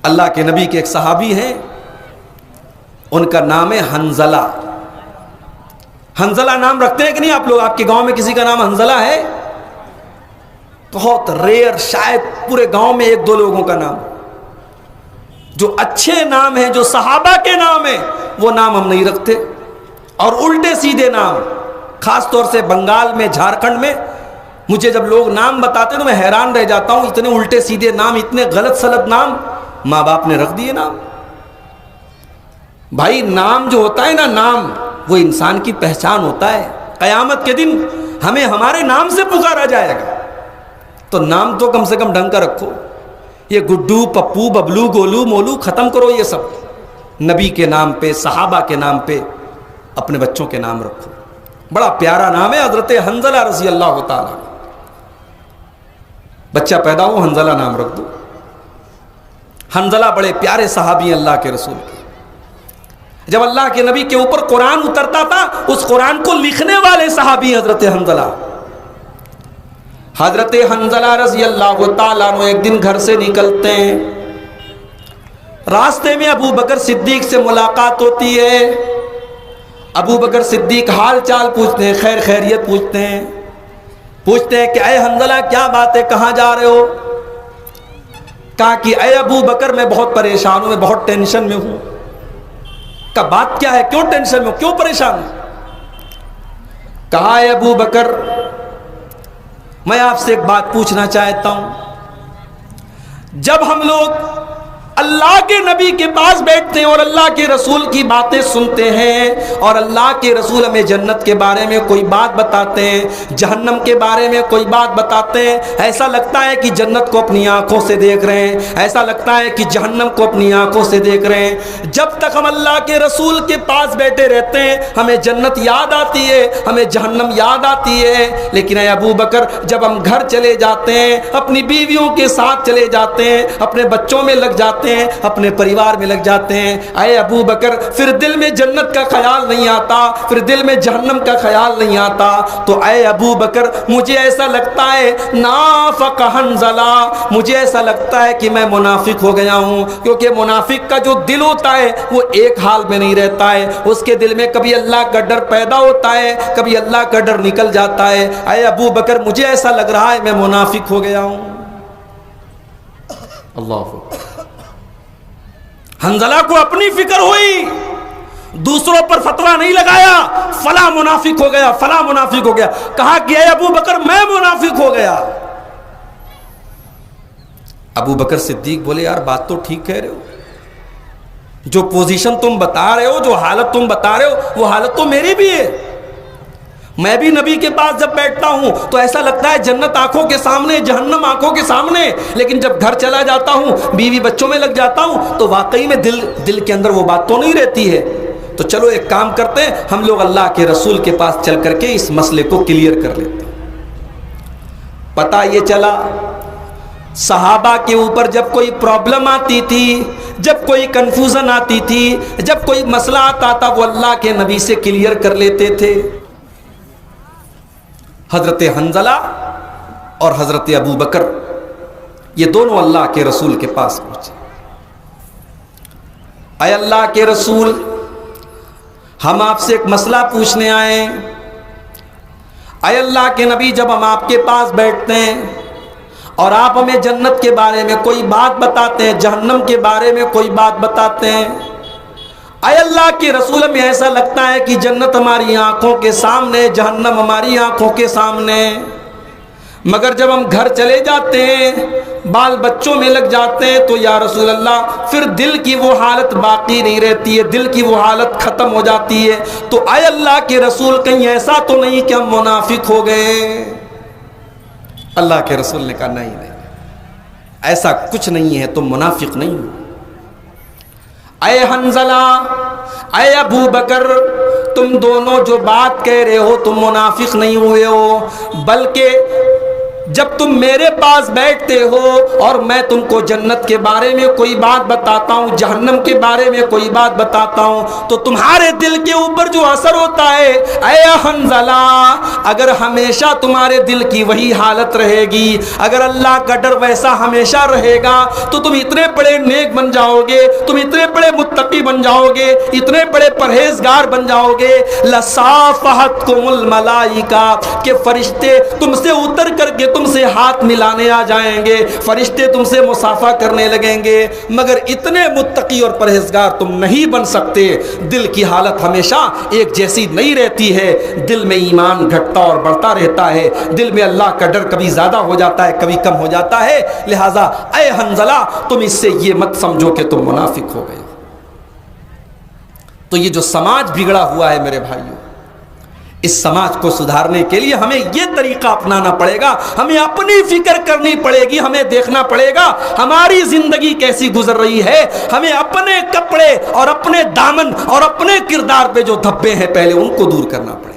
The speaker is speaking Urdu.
اللہ کے نبی کے ایک صحابی ہیں، ان کا نام ہے حنظلہ۔ حنظلہ نام رکھتے ہیں کہ نہیں آپ لوگ؟ آپ کے گاؤں میں کسی کا نام حنظلہ ہے؟ بہت ریئر، شاید پورے گاؤں میں ایک دو لوگوں کا نام۔ جو اچھے نام ہیں، جو صحابہ کے نام ہیں، وہ نام ہم نہیں رکھتے۔ اور الٹے سیدھے نام، خاص طور سے بنگال میں، جھارکھنڈ میں، مجھے جب لوگ نام بتاتے ہیں تو میں حیران رہ جاتا ہوں، اتنے الٹے سیدھے نام، اتنے غلط سلط نام ماں باپ نے رکھ دیے نام۔ بھائی نام جو ہوتا ہے نا، نام وہ انسان کی پہچان ہوتا ہے۔ قیامت کے دن ہمیں ہمارے نام سے پکارا جائے گا، تو نام تو کم سے کم ڈھنگ کا رکھو۔ یہ گڈو، پپو، ببلو، گولو، مولو ختم کرو، یہ سب نبی کے نام پہ، صحابہ کے نام پہ اپنے بچوں کے نام رکھو۔ بڑا پیارا نام ہے حضرت حنظلہ رضی اللہ تعالیٰ۔ بچہ پیدا ہو حنظلہ نام رکھ دو۔ حنظلہ بڑے پیارے صحابی ہیں اللہ کے رسول کے۔ جب اللہ کے نبی کے اوپر قرآن اترتا تھا، اس قرآن کو لکھنے والے صحابی حضرت حنظلہ۔ حضرت حنظلہ رضی اللہ تعالیٰ عنہ ایک دن گھر سے نکلتے ہیں، راستے میں ابو بکر صدیق سے ملاقات ہوتی ہے۔ ابو بکر صدیق حال چال پوچھتے ہیں، خیر خیریت پوچھتے ہیں کہ اے حنظلہ کیا بات ہے، کہاں جا رہے ہو؟ کہا کہ اے ابو بکر میں بہت پریشان ہوں، میں بہت ٹینشن میں ہوں۔ کہا بات کیا ہے، کیوں ٹینشن میں ہوں، کیوں پریشان ہوں؟ کہا اے ابو بکر میں آپ سے ایک بات پوچھنا چاہتا ہوں، جب ہم لوگ اللہ کے نبی کے پاس بیٹھتے ہیں اور اللہ کے رسول کی باتیں سنتے ہیں، اور اللہ کے رسول ہمیں جنت کے بارے میں کوئی بات بتاتے ہیں، جہنم کے بارے میں کوئی بات بتاتے ہیں، ایسا لگتا ہے کہ جنت کو اپنی آنکھوں سے دیکھ رہے ہیں، ایسا لگتا ہے کہ جہنم کو اپنی آنکھوں سے دیکھ رہے ہیں۔ جب تک ہم اللہ کے رسول کے پاس بیٹھے رہتے ہیں، ہمیں جنت یاد آتی ہے، ہمیں جہنم یاد آتی ہے۔ لیکن اے ابو بکر جب ہم گھر چلے جاتے ہیں، اپنی بیویوں کے ساتھ چلے جاتے ہیں، اپنے بچوں میں لگ جاتے ہیں، اپنے پریوار میں لگ جاتے ہیں، اے ابو بکر پھر دل میں جنت کا خیال نہیں آتا، پھر دل میں جہنم کا خیال نہیں آتا۔ تو اے ابو بکر مجھے ایسا لگتا ہے نافق حنظلہ، مجھے ایسا لگتا ہے کہ میں منافق ہو گیا ہوں، کیونکہ منافق کا جو دل ہوتا ہے وہ ایک حال میں نہیں رہتا ہے، اس کے دل میں کبھی اللہ کا ڈر پیدا ہوتا ہے، کبھی اللہ کا ڈر نکل جاتا ہے۔ اے ابو بکر مجھے ایسا لگ رہا ہے میں منافق ہو گیا ہوں۔ اللہ اکبر۔ حنظلہ کو اپنی فکر ہوئی، دوسروں پر فتویٰ نہیں لگایا فلاں منافق ہو گیا، فلاں منافق ہو گیا، کہا کہ اے ابو بکر میں منافق ہو گیا۔ ابو بکر صدیق بولے یار بات تو ٹھیک کہہ رہے ہو، جو پوزیشن تم بتا رہے ہو، جو حالت تم بتا رہے ہو، وہ حالت تو میری بھی ہے۔ میں بھی نبی کے پاس جب بیٹھتا ہوں تو ایسا لگتا ہے جنت آنکھوں کے سامنے، جہنم آنکھوں کے سامنے، لیکن جب گھر چلا جاتا ہوں، بیوی بچوں میں لگ جاتا ہوں، تو واقعی میں دل کے اندر وہ بات تو نہیں رہتی ہے۔ تو چلو ایک کام کرتے ہیں، ہم لوگ اللہ کے رسول کے پاس چل کر کے اس مسئلے کو کلیئر کر لیتے ہیں۔ پتہ یہ چلا صحابہ کے اوپر جب کوئی پرابلم آتی تھی، جب کوئی کنفیوژن آتی تھی، جب کوئی مسئلہ آتا تھا، وہ اللہ کے نبی سے کلیئر کر لیتے تھے۔ حضرت حنظلہ اور حضرت ابو بکر یہ دونوں اللہ کے رسول کے پاس پہنچے۔ اے اللہ کے رسول ہم آپ سے ایک مسئلہ پوچھنے آئے ہیں۔ اے اللہ کے نبی جب ہم آپ کے پاس بیٹھتے ہیں اور آپ ہمیں جنت کے بارے میں کوئی بات بتاتے ہیں، جہنم کے بارے میں کوئی بات بتاتے ہیں، اے اللہ کے رسول ہمیں ایسا لگتا ہے کہ جنت ہماری آنکھوں کے سامنے، جہنم ہماری آنکھوں کے سامنے، مگر جب ہم گھر چلے جاتے ہیں، بال بچوں میں لگ جاتے ہیں، تو یا رسول اللہ پھر دل کی وہ حالت باقی نہیں رہتی ہے، دل کی وہ حالت ختم ہو جاتی ہے۔ تو اے اللہ کے رسول کہیں ایسا تو نہیں کہ ہم منافق ہو گئے؟ اللہ کے رسول نے کہا نہیں، ایسا کچھ نہیں ہے، تم منافق نہیں ہو۔ اے حنظلہ، اے ابو بکر، تم دونوں جو بات کہہ رہے ہو تم منافق نہیں ہوئے ہو، بلکہ جب تم میرے پاس بیٹھتے ہو اور میں تم کو جنت کے بارے میں کوئی بات بتاتا ہوں، جہنم کے بارے میں کوئی بات بتاتا ہوں، تو تمہارے دل کے اوپر جو اثر ہوتا ہے، اے حنظلہ، اگر ہمیشہ تمہارے دل کی وہی حالت رہے گی، اگر اللہ کا ڈر ویسا ہمیشہ رہے گا، تو تم اتنے بڑے نیک بن جاؤ گے، تم اتنے بڑے متقی بن جاؤ گے، اتنے بڑے پرہیزگار بن جاؤ گے، لصافحتکم الملائکہ، کہ فرشتے تم سے اتر کر کے تم سے ہاتھ ملانے آ جائیں گے، فرشتے تم سے مصافحہ کرنے لگیں گے، مگر اتنے متقی اور پرہیزگار تم نہیں بن سکتے۔ دل کی حالت ہمیشہ ایک جیسی نہیں رہتی ہے، دل میں ایمان گھٹتا اور بڑھتا رہتا ہے، دل میں اللہ کا ڈر کبھی زیادہ ہو جاتا ہے، کبھی کم ہو جاتا ہے۔ لہٰذا اے حنظلہ، تم اس سے یہ مت سمجھو کہ تم منافق ہو گئے۔ تو یہ جو سماج بگڑا ہوا ہے میرے بھائیوں، اس سماج کو سدھارنے کے لیے ہمیں یہ طریقہ اپنانا پڑے گا، ہمیں اپنی فکر کرنی پڑے گی، ہمیں دیکھنا پڑے گا ہماری زندگی کیسی گزر رہی ہے، ہمیں اپنے کپڑے اور اپنے دامن اور اپنے کردار پہ جو دھبے ہیں پہلے ان کو دور کرنا پڑے گا۔